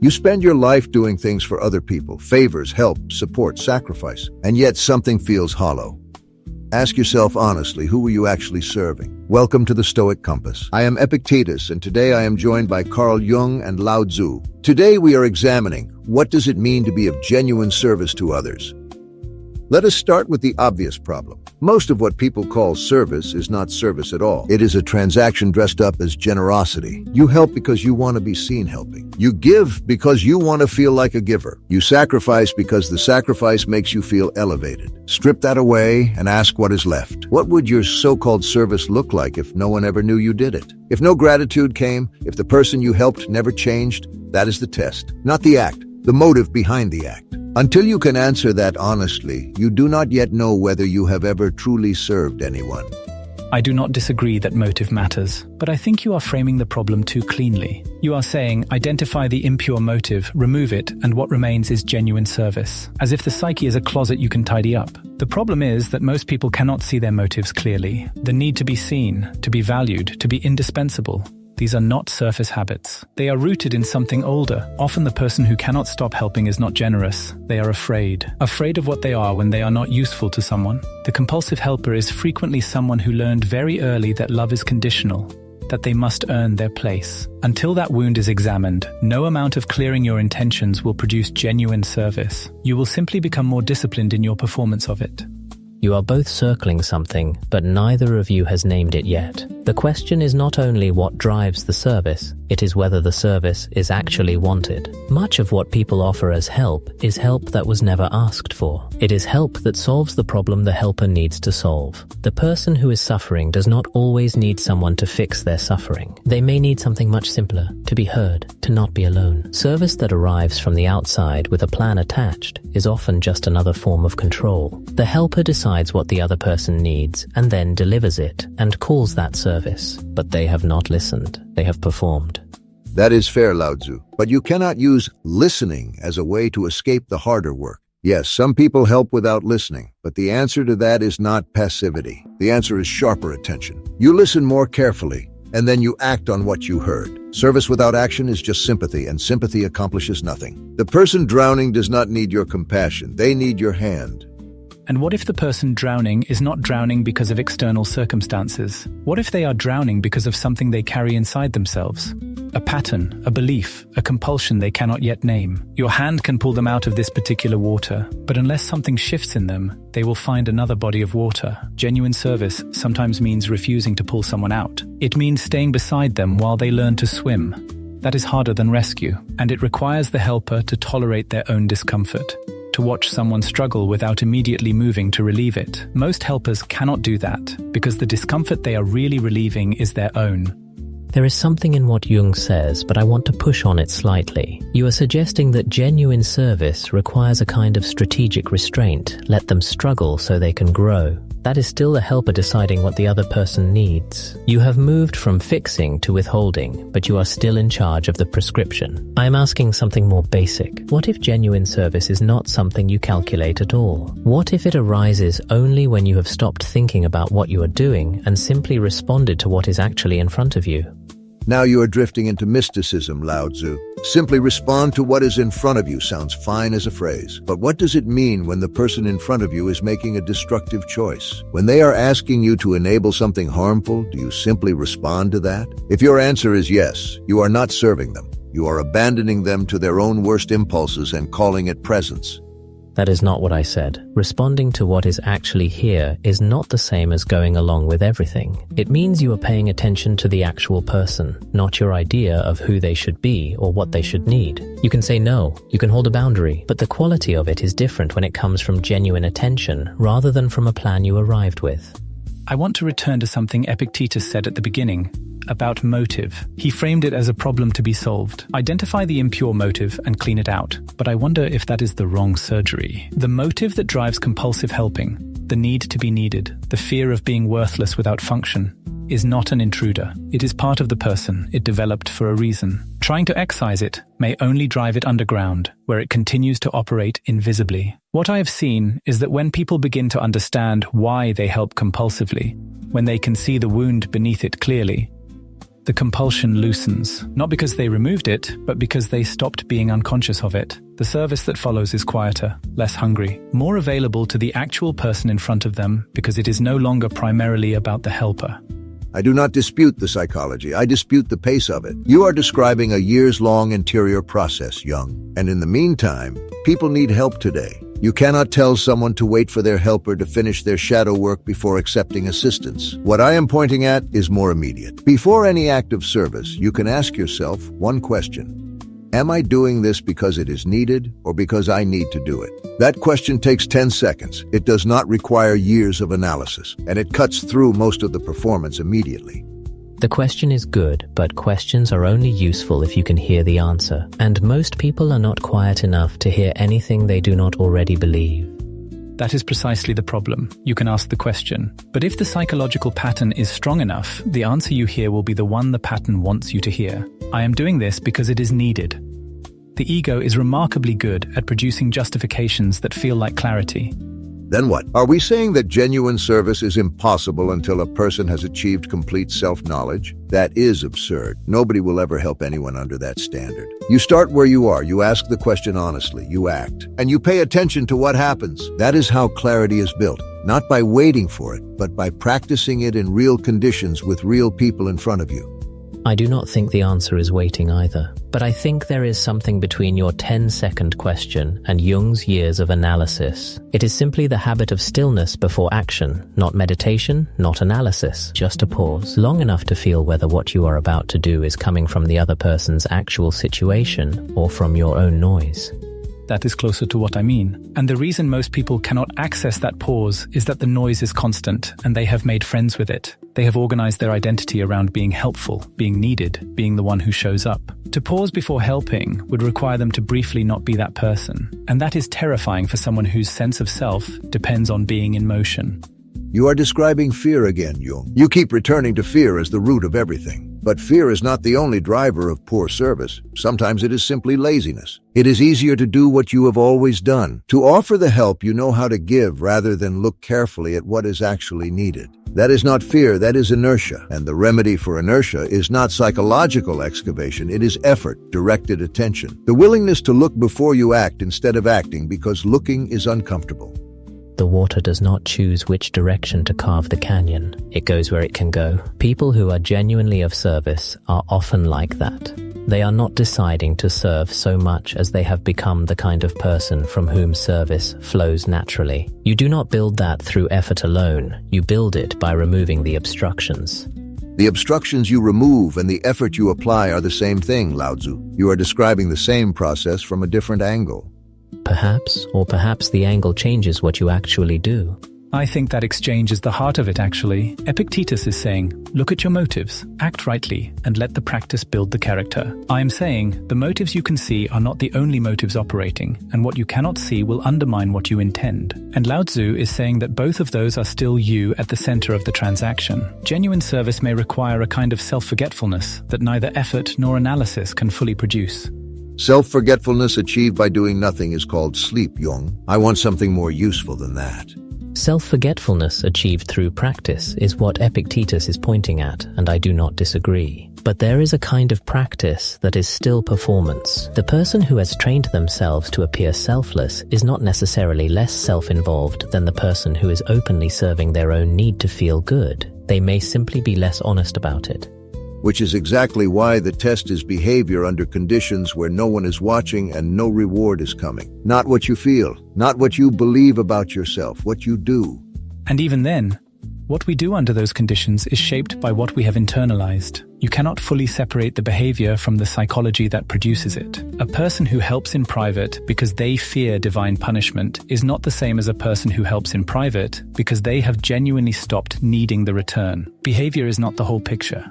You spend your life doing things for other people, favors, help, support, sacrifice, and yet something feels hollow. Ask yourself honestly, who were you actually serving? Welcome to the Stoic Compass. I am Epictetus, and today I am joined by Carl Jung and LAOZI. Today we are examining, what does it mean to be of genuine service to others? Let us start with the obvious problem. Most of what people call service is not service at all. It is a transaction dressed up as generosity. You help because you want to be seen helping. You give because you want to feel like a giver. You sacrifice because the sacrifice makes you feel elevated. Strip that away and ask what is left. What would your so-called service look like if no one ever knew you did it? If no gratitude came, if the person you helped never changed, that is the test, not the act, the motive behind the act. Until you can answer that honestly, you do not yet know whether you have ever truly served anyone. I do not disagree that motive matters, but I think you are framing the problem too cleanly. You are saying, identify the impure motive, remove it, and what remains is genuine service, as if the psyche is a closet you can tidy up. The problem is that most people cannot see their motives clearly. The need to be seen, to be valued, to be indispensable. These are not surface habits. They are rooted in something older. Often the person who cannot stop helping is not generous. They are afraid of what they are when they are not useful to someone. The compulsive helper is frequently someone who learned very early that love is conditional, that they must earn their place. Until that wound is examined, no amount of clearing your intentions will produce genuine service. You will simply become more disciplined in your performance of it. You are both circling something, but neither of you has named it yet. The question is not only what drives the service, it is whether the service is actually wanted. Much of what people offer as help is help that was never asked for. It is help that solves the problem the helper needs to solve. The person who is suffering does not always need someone to fix their suffering. They may need something much simpler, to be heard, to not be alone. Service that arrives from the outside with a plan attached is often just another form of control. The helper decides what the other person needs and then delivers it and calls that service. But they have not listened. They have performed. That is fair, LAOZI, but you cannot use listening as a way to escape the harder work. Yes, some people help without listening, but the answer to that is not passivity. The answer is sharper attention. You listen more carefully, and then you act on what you heard. Service without action is just sympathy, and sympathy accomplishes nothing. The person drowning does not need your compassion. They need your hand. And what if the person drowning is not drowning because of external circumstances? What if they are drowning because of something they carry inside themselves? A pattern, a belief, a compulsion they cannot yet name. Your hand can pull them out of this particular water, but unless something shifts in them, they will find another body of water. Genuine service sometimes means refusing to pull someone out. It means staying beside them while they learn to swim. That is harder than rescue, and it requires the helper to tolerate their own discomfort, to watch someone struggle without immediately moving to relieve it. Most helpers cannot do that, because the discomfort they are really relieving is their own. There is something in what Jung says, but I want to push on it slightly. You are suggesting that genuine service requires a kind of strategic restraint. Let them struggle so they can grow. That is still the helper deciding what the other person needs. You have moved from fixing to withholding, but you are still in charge of the prescription. I am asking something more basic. What if genuine service is not something you calculate at all? What if it arises only when you have stopped thinking about what you are doing and simply responded to what is actually in front of you? Now you are drifting into mysticism, LAOZI. Simply respond to what is in front of you sounds fine as a phrase. But what does it mean when the person in front of you is making a destructive choice? When they are asking you to enable something harmful, do you simply respond to that? If your answer is yes, you are not serving them. You are abandoning them to their own worst impulses and calling it presence. That is not what I said. Responding to what is actually here is not the same as going along with everything. It means you are paying attention to the actual person, not your idea of who they should be or what they should need. You can say no, you can hold a boundary, but the quality of it is different when it comes from genuine attention rather than from a plan you arrived with. I want to return to something Epictetus said at the beginning, about motive. He framed it as a problem to be solved. Identify the impure motive and clean it out. But I wonder if that is the wrong surgery. The motive that drives compulsive helping, the need to be needed, the fear of being worthless without function, is not an intruder. It is part of the person. It developed for a reason. Trying to excise it may only drive it underground, where it continues to operate invisibly. What I have seen is that when people begin to understand why they help compulsively, when they can see the wound beneath it clearly, The compulsion loosens, not because they removed it, but because they stopped being unconscious of it. The service that follows is quieter, less hungry, more available to the actual person in front of them because it is no longer primarily about the helper. I do not dispute the psychology, I dispute the pace of it. You are describing a years-long interior process, Jung. And in the meantime, people need help today. You cannot tell someone to wait for their helper to finish their shadow work before accepting assistance. What I am pointing at is more immediate. Before any act of service, you can ask yourself one question. Am I doing this because it is needed or because I need to do it? That question takes 10 seconds. It does not require years of analysis, and it cuts through most of the performance immediately. The question is good, but questions are only useful if you can hear the answer. And most people are not quiet enough to hear anything they do not already believe. That is precisely the problem. You can ask the question, but if the psychological pattern is strong enough, the answer you hear will be the one the pattern wants you to hear. I am doing this because it is needed. The ego is remarkably good at producing justifications that feel like clarity. Then what? Are we saying that genuine service is impossible until a person has achieved complete self-knowledge? That is absurd. Nobody will ever help anyone under that standard. You start where you are, you ask the question honestly, you act, and you pay attention to what happens. That is how clarity is built, not by waiting for it, but by practicing it in real conditions with real people in front of you. I do not think the answer is waiting either, but I think there is something between your 10-second question and Jung's years of analysis. It is simply the habit of stillness before action, not meditation, not analysis, just a pause, long enough to feel whether what you are about to do is coming from the other person's actual situation or from your own noise. That is closer to what I mean. And the reason most people cannot access that pause is that the noise is constant and they have made friends with it. They have organized their identity around being helpful, being needed, being the one who shows up. To pause before helping would require them to briefly not be that person. And that is terrifying for someone whose sense of self depends on being in motion. You are describing fear again, Jung. You keep returning to fear as the root of everything. But fear is not the only driver of poor service. Sometimes it is simply laziness. It is easier to do what you have always done, to offer the help you know how to give rather than look carefully at what is actually needed. That is not fear, that is inertia. And the remedy for inertia is not psychological excavation, it is effort, directed attention. The willingness to look before you act instead of acting because looking is uncomfortable. The water does not choose which direction to carve the canyon. It goes where it can go. People who are genuinely of service are often like that. They are not deciding to serve so much as they have become the kind of person from whom service flows naturally. You do not build that through effort alone. You build it by removing the obstructions. The obstructions you remove and the effort you apply are the same thing, LAOZI. You are describing the same process from a different angle. Perhaps, or perhaps the angle changes what you actually do. I think that exchange is the heart of it, actually. EPICTETUS is saying, look at your motives, act rightly, and let the practice build the character. I am saying, the motives you can see are not the only motives operating, and what you cannot see will undermine what you intend. And LAOZI is saying that both of those are still you at the center of the transaction. Genuine service may require a kind of self-forgetfulness that neither effort nor analysis can fully produce. Self-forgetfulness achieved by doing nothing is called sleep, Jung. I want something more useful than that. Self-forgetfulness achieved through practice is what EPICTETUS is pointing at, and I do not disagree. But there is a kind of practice that is still performance. The person who has trained themselves to appear selfless is not necessarily less self-involved than the person who is openly serving their own need to feel good. They may simply be less honest about it. Which is exactly why the test is behavior under conditions where no one is watching and no reward is coming. Not what you feel, not what you believe about yourself, what you do. And even then, what we do under those conditions is shaped by what we have internalized. You cannot fully separate the behavior from the psychology that produces it. A person who helps in private because they fear divine punishment is not the same as a person who helps in private because they have genuinely stopped needing the return. Behavior is not the whole picture.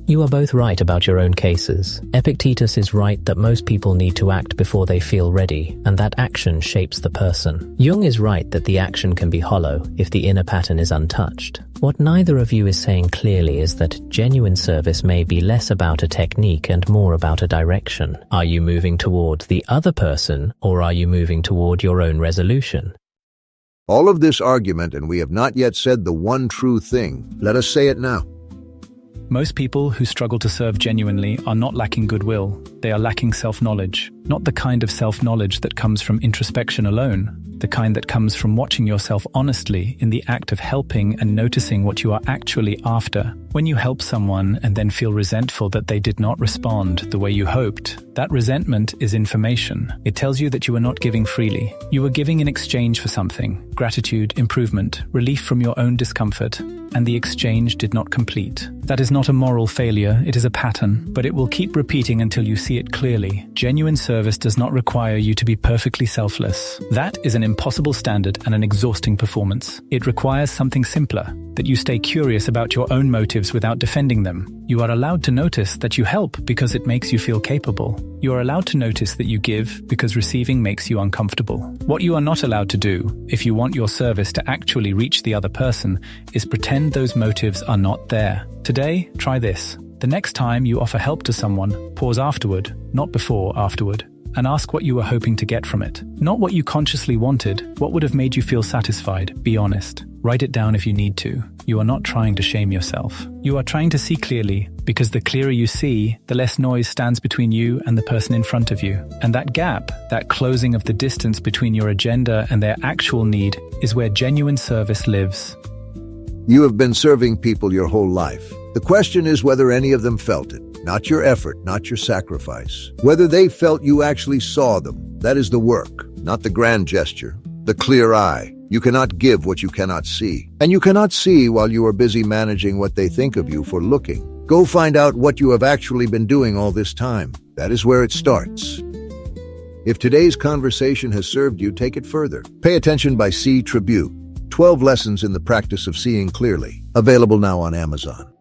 You are both right about your own cases. EPICTETUS is right that most people need to act before they feel ready, and that action shapes the person. Jung is right that the action can be hollow if the inner pattern is untouched. What neither of you is saying clearly is that genuine service may be less about a technique and more about a direction. Are you moving toward the other person, or are you moving toward your own resolution? All of this argument, and we have not yet said the one true thing. Let us say it now. Most people who struggle to serve genuinely are not lacking goodwill. They are lacking self-knowledge. Not the kind of self-knowledge that comes from introspection alone, the kind that comes from watching yourself honestly in the act of helping and noticing what you are actually after. When you help someone and then feel resentful that they did not respond the way you hoped, that resentment is information. It tells you that you are not giving freely. You are giving in exchange for something: gratitude, improvement, relief from your own discomfort, and the exchange did not complete. That is not a moral failure, it is a pattern, but it will keep repeating until you see it clearly. Genuine service does not require you to be perfectly selfless. That is an impossible standard and an exhausting performance. It requires something simpler: that you stay curious about your own motives without defending them. You are allowed to notice that you help because it makes you feel capable. You are allowed to notice that you give because receiving makes you uncomfortable. What you are not allowed to do, if you want your service to actually reach the other person, is pretend those motives are not there. Today, try this. The next time you offer help to someone, pause afterward, not before afterward, and ask what you were hoping to get from it. Not what you consciously wanted, what would have made you feel satisfied. Be honest. Write it down if you need to. You are not trying to shame yourself. You are trying to see clearly, because the clearer you see, the less noise stands between you and the person in front of you. And that gap, that closing of the distance between your agenda and their actual need, is where genuine service lives. You have been serving people your whole life. The question is whether any of them felt it. Not your effort, not your sacrifice. Whether they felt you actually saw them. That is the work, not the grand gesture. The clear eye. You cannot give what you cannot see. And you cannot see while you are busy managing what they think of you for looking. Go find out what you have actually been doing all this time. That is where it starts. If today's conversation has served you, take it further. Pay Attention by C. Tribute. 12 Lessons in the Practice of Seeing Clearly. Available now on Amazon.